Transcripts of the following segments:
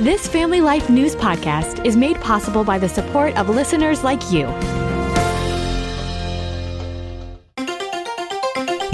This Family Life News podcast is made possible by the support of listeners like you.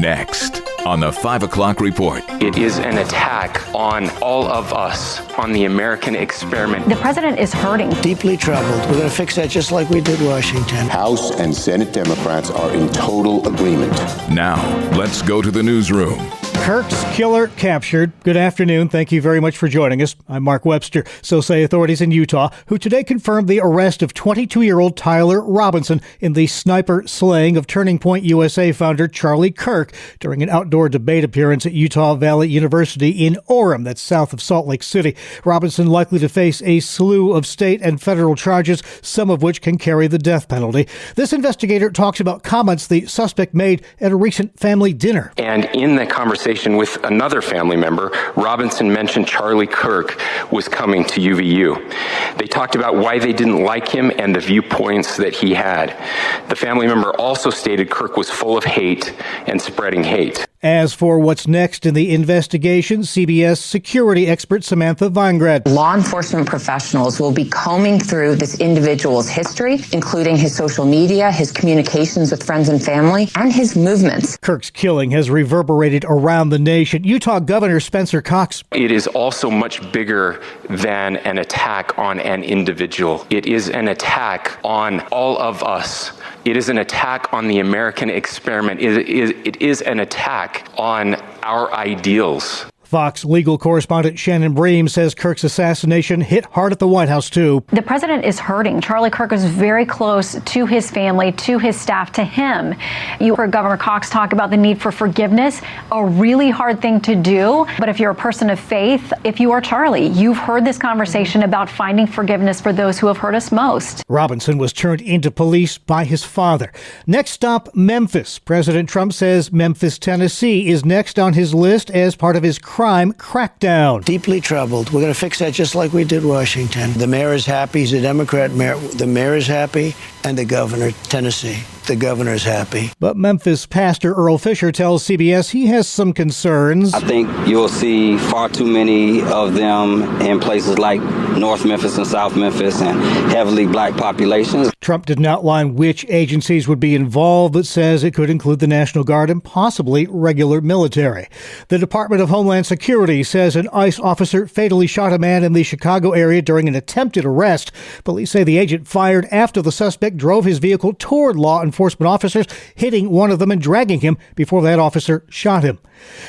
Next on the 5 o'clock report. It is an attack on all of us, on the American experiment. The president is hurting. Deeply troubled. We're going to fix that just like we did Washington. House and Senate Democrats are in total agreement. Now, let's go to the newsroom. Kirk's killer captured. Good afternoon. Thank you very much for joining us. I'm Mark Webster. So say authorities in Utah, who today confirmed the arrest of 22-year-old Tyler Robinson in the sniper slaying of Turning Point USA founder Charlie Kirk during an outdoor debate appearance at Utah Valley University in Orem, that's south of Salt Lake City. Robinson likely to face a slew of state and federal charges, some of which can carry the death penalty. This investigator talks about comments the suspect made at a recent family dinner. And in the conversation with another family member, Robinson mentioned Charlie Kirk was coming to UVU. They talked about why they didn't like him and the viewpoints that he had. The family member also stated Kirk was full of hate and spreading hate. As for what's next in the investigation, CBS security expert Samantha Weingrad. Law enforcement professionals will be combing through this individual's history, including his social media, his communications with friends and family, and his movements. Kirk's killing has reverberated around the nation. Utah Governor Spencer Cox. It is also much bigger than an attack on an individual. It is an attack on all of us. It is an attack on the American experiment. It is an attack on our ideals. Fox legal correspondent Shannon Bream says Kirk's assassination hit hard at the White House, too. The president is hurting. Charlie Kirk is very close to his family, to his staff, to him. You heard Governor Cox talk about the need for forgiveness, a really hard thing to do. But if you're a person of faith, if you are Charlie, you've heard this conversation about finding forgiveness for those who have hurt us most. Robinson was turned into police by his father. Next stop, Memphis. President Trump says Memphis, Tennessee is next on his list as part of his crime crackdown. Deeply troubled. We're going to fix that just like we did Washington. The mayor is happy. He's a Democrat mayor. The mayor is happy. And the governor, Tennessee. The governor is happy. But Memphis pastor Earl Fisher tells CBS he has some concerns. I think you'll see far too many of them in places like North Memphis and South Memphis and heavily black populations. Trump didn't outline which agencies would be involved, but says it could include the National Guard and possibly regular military. The Department of Homeland Security says an ICE officer fatally shot a man in the Chicago area during an attempted arrest. Police say the agent fired after the suspect drove his vehicle toward law enforcement officers, hitting one of them and dragging him before that officer shot him.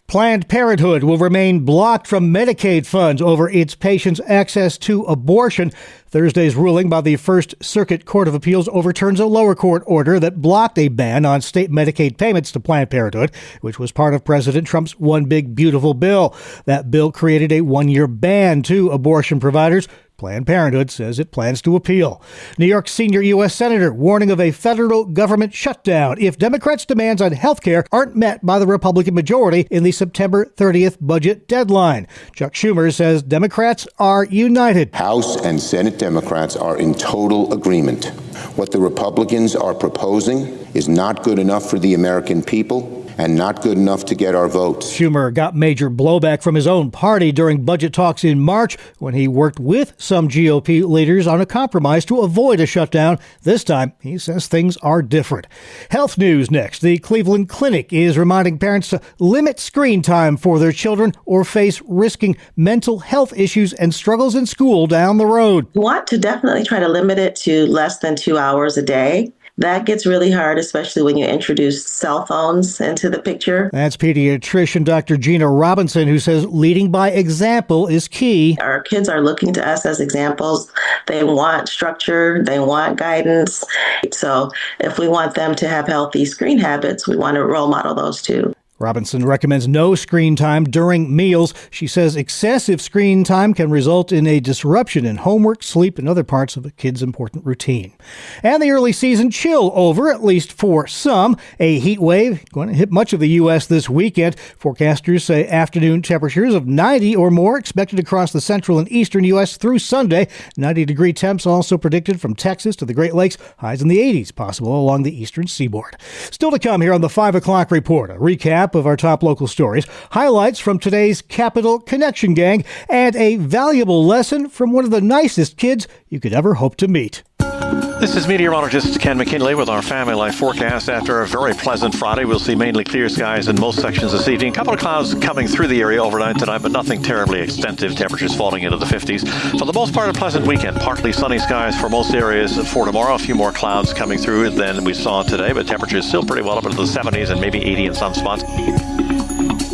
Planned Parenthood will remain blocked from Medicaid funds over its patients' access to abortion. Thursday's ruling by the First Circuit Court of Appeals overturns a lower court order that blocked a ban on state Medicaid payments to Planned Parenthood, which was part of President Trump's One Big Beautiful Bill. That bill created a one-year ban to abortion providers. Planned Parenthood says it plans to appeal. New York's senior U.S. Senator warning of a federal government shutdown if Democrats' demands on health care aren't met by the Republican majority in the September 30th budget deadline. Chuck Schumer says Democrats are united. House and Senate Democrats are in total agreement. What the Republicans are proposing is not good enough for the American people and not good enough to get our votes. Schumer got major blowback from his own party during budget talks in March when he worked with some GOP leaders on a compromise to avoid a shutdown. This time, he says things are different. Health news next. The Cleveland Clinic is reminding parents to limit screen time for their children or face risking mental health issues and struggles in school down the road. You want to definitely try to limit it to less than 2 hours a day. That gets really hard, especially when you introduce cell phones into the picture. That's pediatrician Dr. Gina Robinson, who says leading by example is key. Our kids are looking to us as examples. They want structure. They want guidance. So if we want them to have healthy screen habits, we want to role model those too. Robinson recommends no screen time during meals. She says excessive screen time can result in a disruption in homework, sleep, and other parts of a kid's important routine. And the early season chill over, at least for some. A heat wave going to hit much of the U.S. this weekend. Forecasters say afternoon temperatures of 90 or more expected across the central and eastern U.S. through Sunday. 90-degree temps also predicted from Texas to the Great Lakes. Highs in the 80s possible along the eastern seaboard. Still to come here on the 5 o'clock report. A recap recap of our top local stories, highlights from today's Capital Connection gang, and a valuable lesson from one of the nicest kids you could ever hope to meet. This is meteorologist Ken McKinley with our Family Life forecast. After a very pleasant Friday, we'll see mainly clear skies in most sections this evening. A couple of clouds coming through the area overnight tonight, but nothing terribly extensive. Temperatures falling into the 50s. For the most part, a pleasant weekend. Partly sunny skies for most areas for tomorrow. A few more clouds coming through than we saw today, but temperatures still pretty well up into the 70s and maybe 80 in some spots.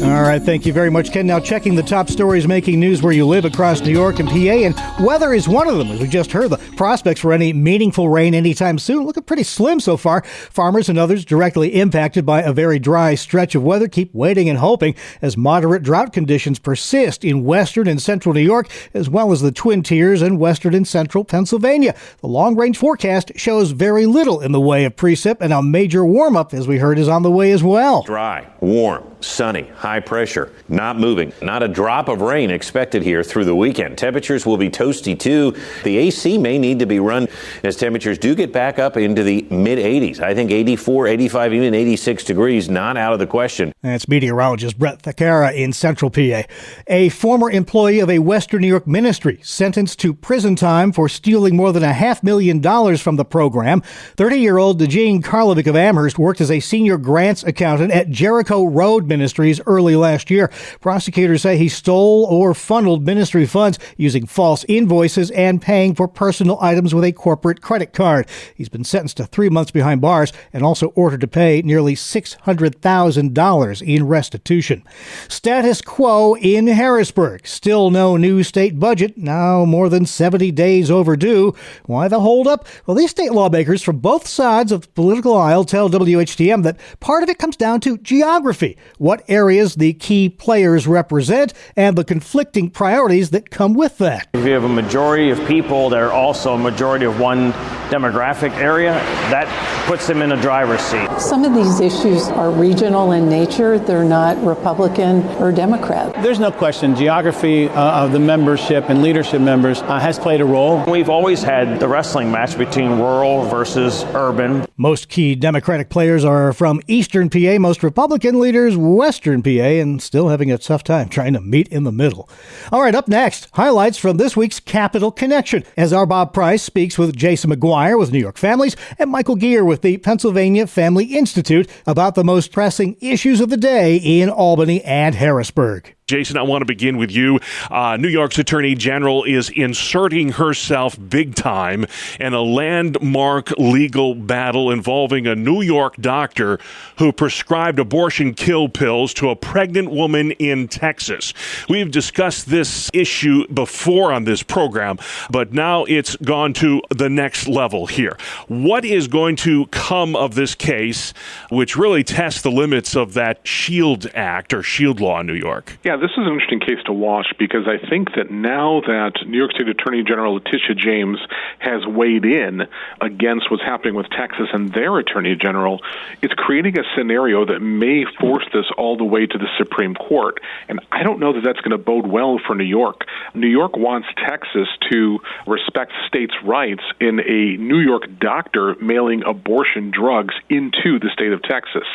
All right, thank you very much, Ken. Now checking the top stories making news where you live across New York and PA, and weather is one of them. As we just heard, the prospects for any meaningful rain anytime soon looking pretty slim so far. Farmers and others directly impacted by a very dry stretch of weather keep waiting and hoping as moderate drought conditions persist in western and central New York, as well as the Twin Tiers and western and central Pennsylvania. The long-range forecast shows very little in the way of precip, and a major warm-up, as we heard, is on the way as well. Dry, warm, sunny, high pressure, not moving. Not a drop of rain expected here through the weekend. Temperatures will be toasty too. The AC may need to be run as temperatures do get back up into the mid-80s. I think 84, 85, even 86 degrees, not out of the question. That's meteorologist Brett Thakara in central PA. A former employee of a Western New York ministry sentenced to prison time for stealing more than $500,000 from the program. 30-year-old Eugene Karlovic of Amherst worked as a senior grants accountant at Jericho Road Ministries early last year. Prosecutors say he stole or funneled ministry funds using false invoices and paying for personal items with a corporate credit card. He's been sentenced to 3 months behind bars and also ordered to pay nearly $600,000 in restitution. Status quo in Harrisburg. Still no new state budget, now more than 70 days overdue. Why the holdup? Well, these state lawmakers from both sides of the political aisle tell WHTM that part of it comes down to geography, what areas the key players represent, and the conflicting priorities that come with that. If you have a majority of people that are also a majority of one demographic area, that puts them in a driver's seat. Some of these issues are regional in nature. They're not Republican or Democrat. There's no question geography of the membership and leadership members has played a role. We've always had the wrestling match between rural versus urban. Most key Democratic players are from Eastern PA, most Republican leaders Western PA, and still having a tough time trying to meet in the middle. All right, up next, highlights from this week's Capital Connection, as our Bob Price speaks with Jason McGuire with New York Families and Michael Geer with the Pennsylvania Family Institute about the most pressing issues of the day in Albany and Harrisburg. Jason, I want to begin with you. New York's Attorney General is inserting herself big time in a landmark legal battle involving a New York doctor who prescribed abortion kill pills to a pregnant woman in Texas. We've discussed this issue before on this program, but now it's gone to the next level here. What is going to come of this case, which really tests the limits of that SHIELD Act or SHIELD law in New York? Yeah, this is an interesting case to watch because I think that now that New York State Attorney General Letitia James has weighed in against what's happening with Texas and their Attorney General, it's creating a scenario that may force this all the way to the Supreme Court. And I don't know that that's going to bode well for New York. New York wants Texas to respect states' rights in a New York doctor mailing abortion drugs into the state of Texas.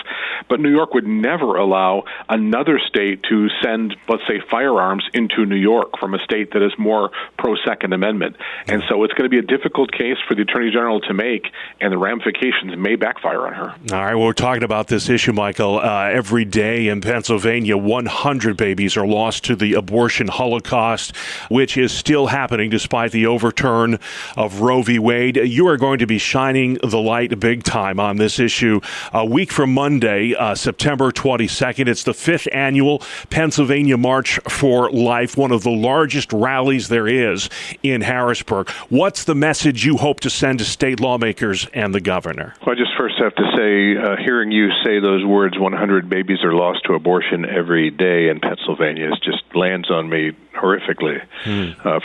But New York would never allow another state to send, let's say, firearms into New York from a state that is more pro-Second Amendment. And so it's going to be a difficult case for the Attorney General to make, and the ramifications may backfire on her. All right, we're talking about this issue, Michael. Every day in Pennsylvania, 100 babies are lost to the abortion holocaust, which is still happening despite the overturn of Roe v. Wade. You are going to be shining the light big time on this issue a week from Monday, September 22nd. It's the 5th annual Pennsylvania March for Life, one of the largest rallies there is in Harrisburg. What's the message you hope to send to state lawmakers and the governor? Well, I just first have to say, hearing you say those words, 100 babies are lost to abortion every day in Pennsylvania, just lands on me horrifically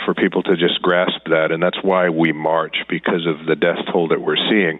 for people to just grasp that. And that's why we march, because of the death toll that we're seeing.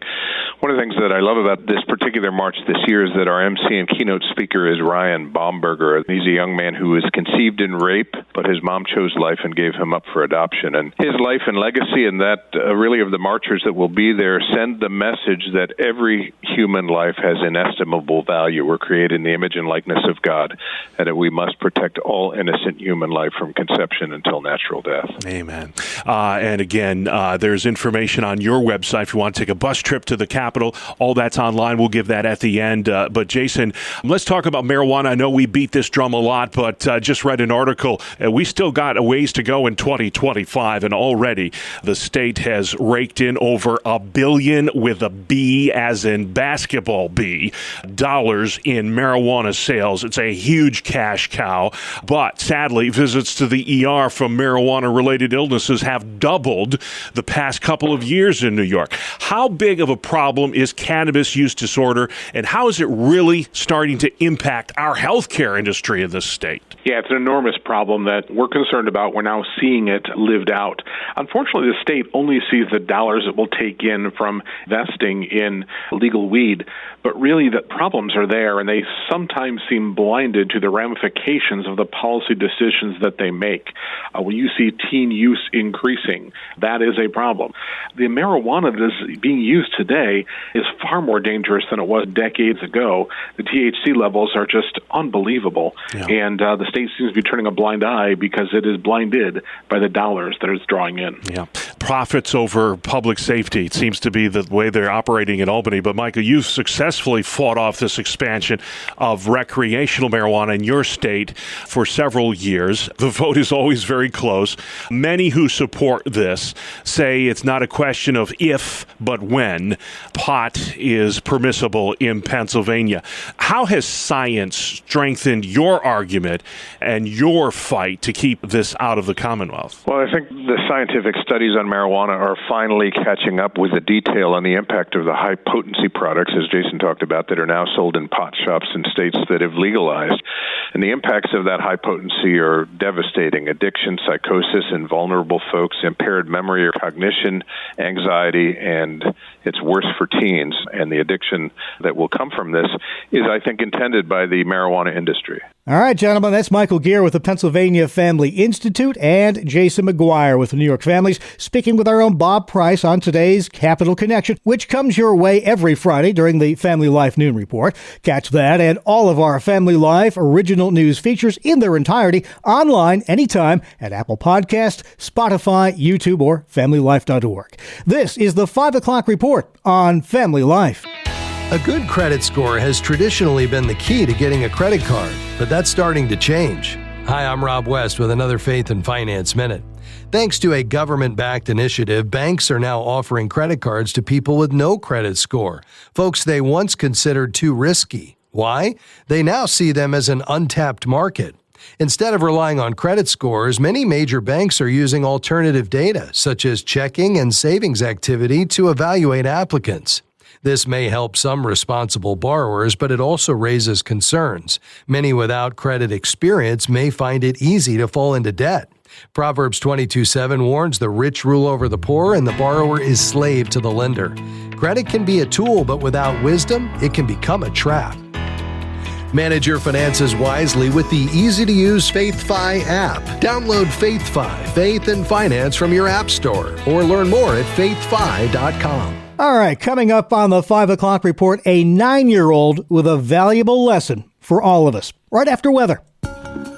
One of the things that I love about this particular march this year is that our MC and keynote speaker is Ryan Baumberger. He's a young man who was conceived in rape, but his mom chose life and gave him up for adoption. And his life and legacy, and that really of the marchers that will be there, send the message that every human life has inestimable value. We're created in the image and likeness of God, and that we must protect all innocent human life from conception until natural death. Amen. And again, there's information on your website if you want to take a bus trip to the Capitol. All that's online. We'll give that at the end. But Jason, let's talk about marijuana. I know we beat this drum a lot, but just read an article. We still got a ways to go in 2025, and already the state has raked in over $1 billion, with a B as in basketball B, dollars in marijuana sales. It's a huge cash cow. But sadly, visits to the ER from marijuana-related illnesses have doubled the past couple of years in New York. How big of a problem is cannabis use disorder, and how is it really starting to impact our healthcare industry in this state? Yeah, it's an enormous problem that we're concerned about. We're now seeing it lived out. Unfortunately, the state only sees the dollars it will take in from investing in legal weed, but really the problems are there, and they sometimes seem blinded to the ramifications of the policy decisions that they make. When you see teen use increasing, that is a problem. The marijuana that is being used today is far more dangerous than it was decades ago. The THC levels are just unbelievable, and the state seems to be turning a blind eye because it is blinded by the dollars that it's drawing in. Yeah, profits over public safety. It seems to be the way they're operating in Albany. But Michael, you've successfully fought off this expansion of recreational marijuana in your state for several years. The vote is always very close. Many who support this say it's not a question of if, but when pot is permissible in Pennsylvania. How has science strengthened your argument and your fight to keep this out of the Commonwealth? Well, I think the scientific studies on marijuana are finally catching up with the detail on the impact of the high-potency products, as Jason talked about, that are now sold in pot shops in states that have legalized. And the impacts of that high potency are devastating. Addiction, psychosis in vulnerable folks, impaired memory or cognition, anxiety, and it's worse for teens. And the addiction that will come from this is, I think, intended by the marijuana industry. All right, gentlemen, that's Michael Gear with the Pennsylvania Family Institute and Jason McGuire with the New York Families, speaking with our own Bob Price on today's Capital Connection, which comes your way every Friday during the Family Life Noon Report. Catch that and all of our Family Life original news features in their entirety online anytime at Apple Podcast, Spotify, YouTube, or FamilyLife.org. This is the 5 o'clock report on Family Life. A good credit score has traditionally been the key to getting a credit card, but that's starting to change. Hi, I'm Rob West with another Faith and Finance Minute. Thanks to a government-backed initiative, banks are now offering credit cards to people with no credit score, folks they once considered too risky. Why? They now see them as an untapped market. Instead of relying on credit scores, many major banks are using alternative data, such as checking and savings activity, to evaluate applicants. This may help some responsible borrowers, but it also raises concerns. Many without credit experience may find it easy to fall into debt. Proverbs 22:7 warns the rich rule over the poor and the borrower is slave to the lender. Credit can be a tool, but without wisdom, it can become a trap. Manage your finances wisely with the easy-to-use FaithFi app. Download FaithFi, Faith and Finance from your app store, or learn more at faithfi.com. All right, coming up on the 5 o'clock report, a 9-year-old with a valuable lesson for all of us, right after weather.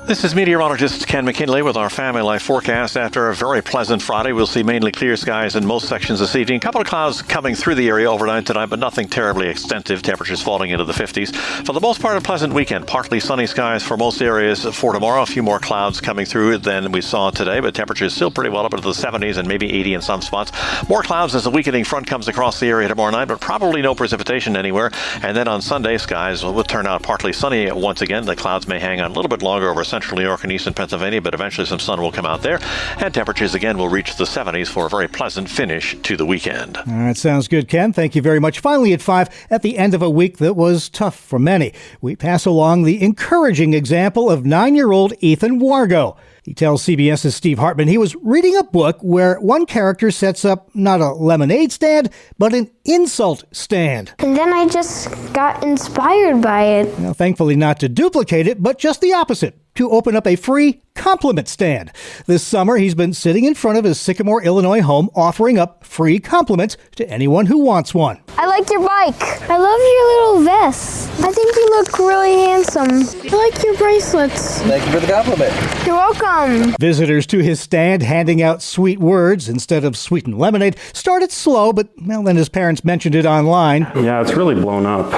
This is meteorologist Ken McKinley with our Family Life forecast. After a very pleasant Friday, we'll see mainly clear skies in most sections this evening. A couple of clouds coming through the area overnight tonight, but nothing terribly extensive. Temperatures falling into the 50s. For the most part, a pleasant weekend. Partly sunny skies for most areas for tomorrow. A few more clouds coming through than we saw today, but temperatures still pretty well up into the 70s and maybe 80 in some spots. More clouds as the weakening front comes across the area tomorrow night, but probably no precipitation anywhere. And then on Sunday, skies will turn out partly sunny once again. The clouds may hang on a little bit longer over central New York and eastern Pennsylvania, but eventually some sun will come out there, and temperatures again will reach the 70s for a very pleasant finish to the weekend. All right, sounds good, Ken. Thank you very much. Finally at 5, at the end of a week that was tough for many, we pass along the encouraging example of 9-year-old Ethan Wargo. He tells CBS's Steve Hartman he was reading a book where one character sets up not a lemonade stand, but an insult stand. And then I just got inspired by it. Now, thankfully not to duplicate it, but just the opposite, to open up a free compliment stand. This summer, he's been sitting in front of his Sycamore, Illinois home offering up free compliments to anyone who wants one. I like your bike. I love your little vest. I think you look really handsome. I like your bracelets. Thank you for the compliment. You're welcome. Visitors to his stand handing out sweet words instead of sweetened lemonade started slow, but then his parents mentioned it online. Yeah, it's really blown up.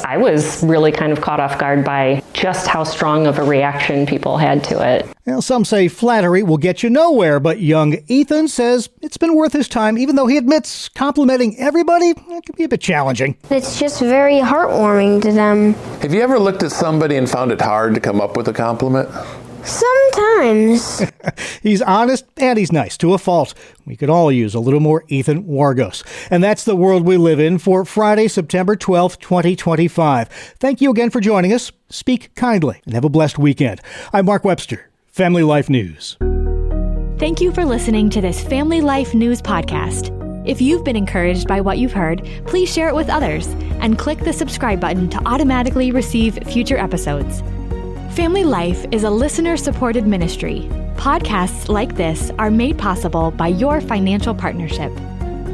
I was really kind of caught off guard by just how strong of a reaction people had to it. Well, some say flattery will get you nowhere, but young Ethan says it's been worth his time, even though he admits complimenting everybody can be a bit challenging. It's just very heartwarming to them. Have you ever looked at somebody and found it hard to come up with a compliment? Sometimes. He's honest and he's nice to a fault. We could all use a little more Ethan Wargos. And that's the world we live in for Friday, September 12th, 2025. Thank you again for joining us. Speak kindly and have a blessed weekend. I'm Mark Webster, Family Life News. Thank you for listening to this Family Life News podcast. If you've been encouraged by what you've heard, please share it with others and click the subscribe button to automatically receive future episodes. Family Life is a listener-supported ministry. Podcasts like this are made possible by your financial partnership.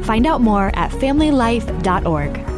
Find out more at familylife.org.